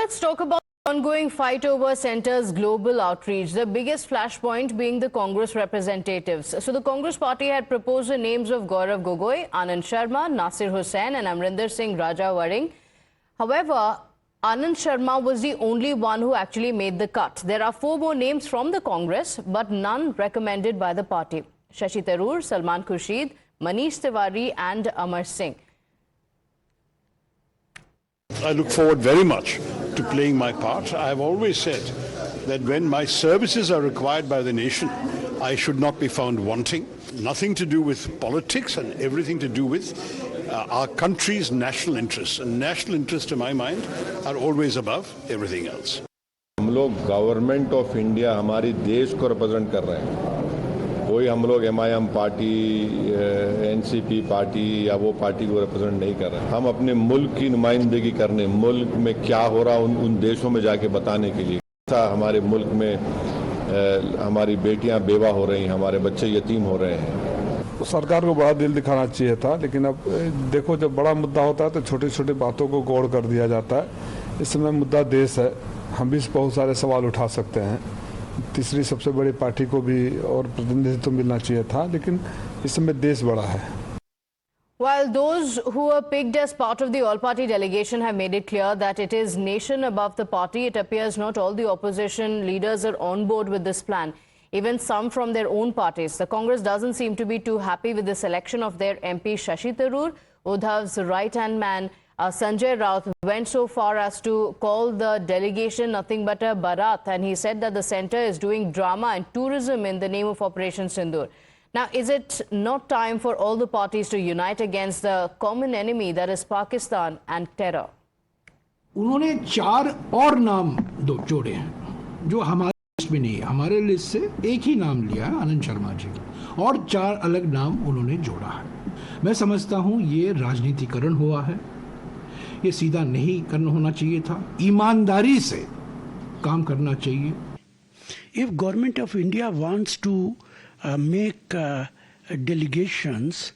let's talk about the ongoing fight over centre's global outreach, the biggest flashpoint being the Congress representatives. So the Congress party had proposed the names of Gaurav Gogoi, Anand Sharma, Nasir Hussain and Amrinder Singh Raja Waring. However, Anand Sharma was the only one who actually made the cut. There are 4 more names from the Congress, but none recommended by the party. Shashi Tharoor, Salman Khurshid, Manish Tiwari and Amar Singh. I look forward very much to playing my part. I have always said that when my services are required by the nation, I should not be found wanting. Nothing to do with politics and everything to do with our country's national interests. And national interests, to my mind, are always above everything else. हम लोग government of India हमारी देश को represent कर रहे हैं. कोई हम लोग MIM पार्टी, NCP पार्टी या वो पार्टी को रिप्रेजेंट नहीं कर रहे हैं. हम अपने मुल्क की नुमाइंदगी करने, मुल्क में क्या हो रहा उन देशों में जाके बताने के लिए. हमारे मुल्क में हमारी बेटियां बेवा हो रही हैं, हमारे बच्चे यतीम हो रहे हैं. सरकार को बड़ा दिल दिखाना चाहिए था, लेकिन अब देखो जब बड़ा मुद्दा होता है तो छोटी छोटी बातों को गौड़ कर दिया जाता है. इस समय मुद्दा देश है, हम भी बहुत सारे सवाल उठा सकते हैं. तीसरी सबसे बड़ी पार्टी को भी और प्रतिनिधित्व मिलना चाहिए था, लेकिन इस समय देश बड़ा है. While those who were picked as part of the all-party delegation have made it clear that it is nation above the party, it appears not all the opposition leaders are on board with this plan. Even some from their own parties. The Congress doesn't seem to be too happy with the selection of their MP Shashi Tharoor. Uddhav's right-hand man Sanjay Raut went so far as to call the delegation nothing but a barat, and he said that the centre is doing drama and tourism in the name of Operation Sindoor. Now, is it not time for all the parties to unite against the common enemy that is Pakistan and terror? उन्होंने 4 और नाम जोड़े हैं जो हमारे list में नहीं है. हमारे लिस्ट से एक ही नाम लिया है, आनंद शर्मा जी, और 4 अलग नाम उन्होंने जोड़ा है. मैं समझता हूँ ये राजनीतिकरण हुआ है. ये सीधा नहीं करना होना चाहिए था. ईमानदारी से काम करना चाहिए. If Government of India wants to make delegations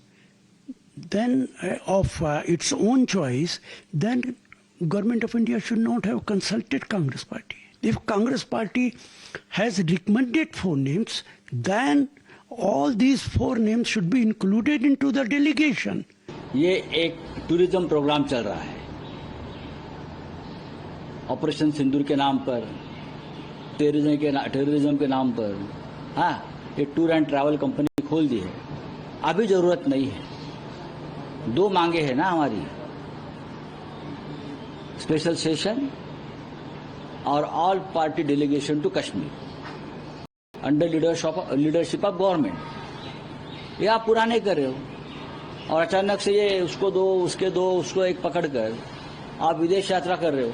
then of its own choice, then Government of India should not have consulted Congress Party. If Congress Party has recommended 4 names, then all these 4 names should be included into the delegation. ये एक tourism programme चल रहा है. Operation सिंदूर के नाम पर, terrorism के नाम पर, हाँ, ये टूर एंड ट्रैवल कंपनी खोल दी है. अभी जरूरत नहीं है. 2 मांगे हैं ना हमारी, स्पेशल सेशन और all party delegation to Kashmir under leadership of government. ये आप पूरा नहीं कर रहे हो और अचानक से ये उसको दो, उसके दो, उसको एक पकड़कर आप विदेश यात्रा कर रहे हो.